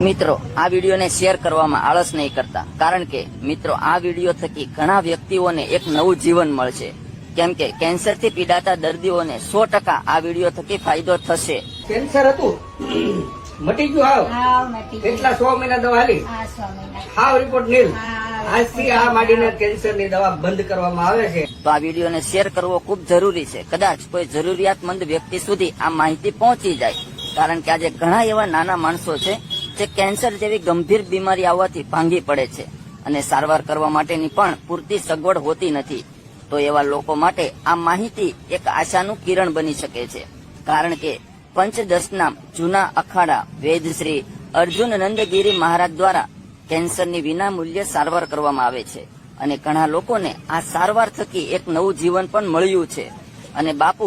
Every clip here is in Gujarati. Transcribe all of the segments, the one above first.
મિત્રો આ વિડીયોને શેર કરવામાં આળસ નહીં કરતા, કારણ કે મિત્રો આ વિડીયો થકી ઘણા વ્યક્તિઓને એક નવું જીવન મળશે. કેમ કે કેન્સરથી પીડાતા દર્દીઓને 100% આ વિડીયો થકી ફાયદો થશે. કેન્સર હતું મટી ગયું? કેટલા 100 મહિના દવા હાલી? હાવ રિપોર્ટ નીલ. આજથી આ માંડીને કેન્સરની દવા બંધ કરવામાં આવે છે. તો આ વિડીયોને શેર કરવો ખૂબ જરૂરી છે. કદાચ કોઈ જરૂરિયાતમંદ વ્યક્તિ સુધી આ માહિતી પહોંચી જાય, કારણ કે આજે ઘણા એવા નાના માણસો છે જે કેન્સર જેવી ગંભીર બીમારી આવવાથી ભાંગી પડે છે અને સારવાર કરવા માટેની પણ પૂરતી સગવડ હોતી નથી. તો એવા લોકો માટે આ માહિતી એક આશાનું કિરણ બની શકે છે, કારણ કે પંચદશનામ જૂના અખાડા વેદશ્રી અર્જુન નંદગીરી મહારાજ દ્વારા કેન્સરની વિના મૂલ્યે સારવાર કરવામાં આવે છે અને ઘણા લોકોને આ સારવાર થકી એક નવું જીવન પણ મળ્યું છે. અને બાપુ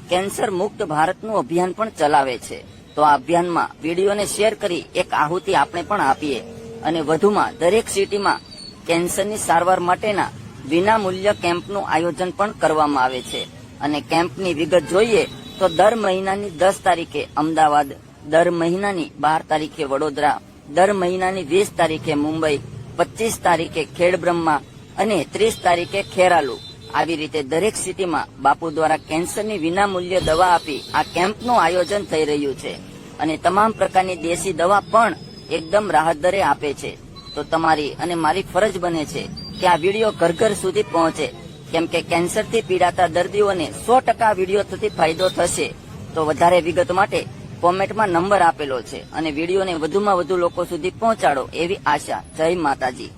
કેન્સર મુક્ત ભારતનું અભિયાન પણ ચલાવે છે. તો આ અભિયાનમાં વિડીયોને શેર કરી એક આહુતિ આપણે પણ આપીએ અને વધુમાં દરેક સિટીમાં કેન્સરની સારવાર માટેના વિના મૂલ્ય કેમ્પનું આયોજન પણ કરવામાં આવે છે. અને કેમ્પની વિગત જોઈએ તો દર મહિનાની 10 તારીખે અમદાવાદ, દર મહિનાની 12 તારીખે વડોદરા, દર મહિનાની 20 તારીખે મુંબઈ, 25 તારીખે ખેડબ્રહ્મા અને 30 તારીખે ખેરાલુ. આવી રીતે દરેક સિટીમાં બાપુ દ્વારા કેન્સરની વિના મૂલ્ય દવા આપી આ કેમ્પનું આયોજન થઈ રહ્યું છે અને તમામ પ્રકારની દેશી દવા પણ એકદમ રાહત દરે આપે છે. તો તમારી અને મારી ફરજ બને છે કે આ વિડીયો ઘર ઘર સુધી પહોંચે, કેમ કે કેન્સરથી પીડાતા દર્દીઓને 100% વિડીયો થકી ફાયદો થશે. તો વધારે વિગત માટે કોમેન્ટમાં નંબર આપેલો છે અને વિડીયોને વધુમાં વધુ લોકો સુધી પહોંચાડો એવી આશા. જય માતાજી.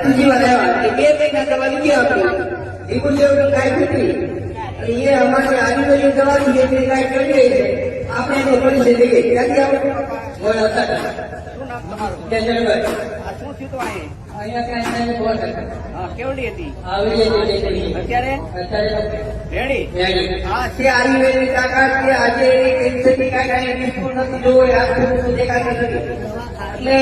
ત્રીજી વાર આવ્યા 2 મહિના દવા લીધી આપી એ અમારી આજુબાજુ દવા લીધી ટ્રાય કરી રહી છે. આપણે એનો પરિચય લઈએ. ક્યાંથી આવો? કેવડી હતી અત્યારે રેડી? આયુર્વેદિક તાકાત છે. આજે કેન્સરની કાંઈ નિષ્ફળ નથી જોવો, આ દેખાતું નથી. એટલે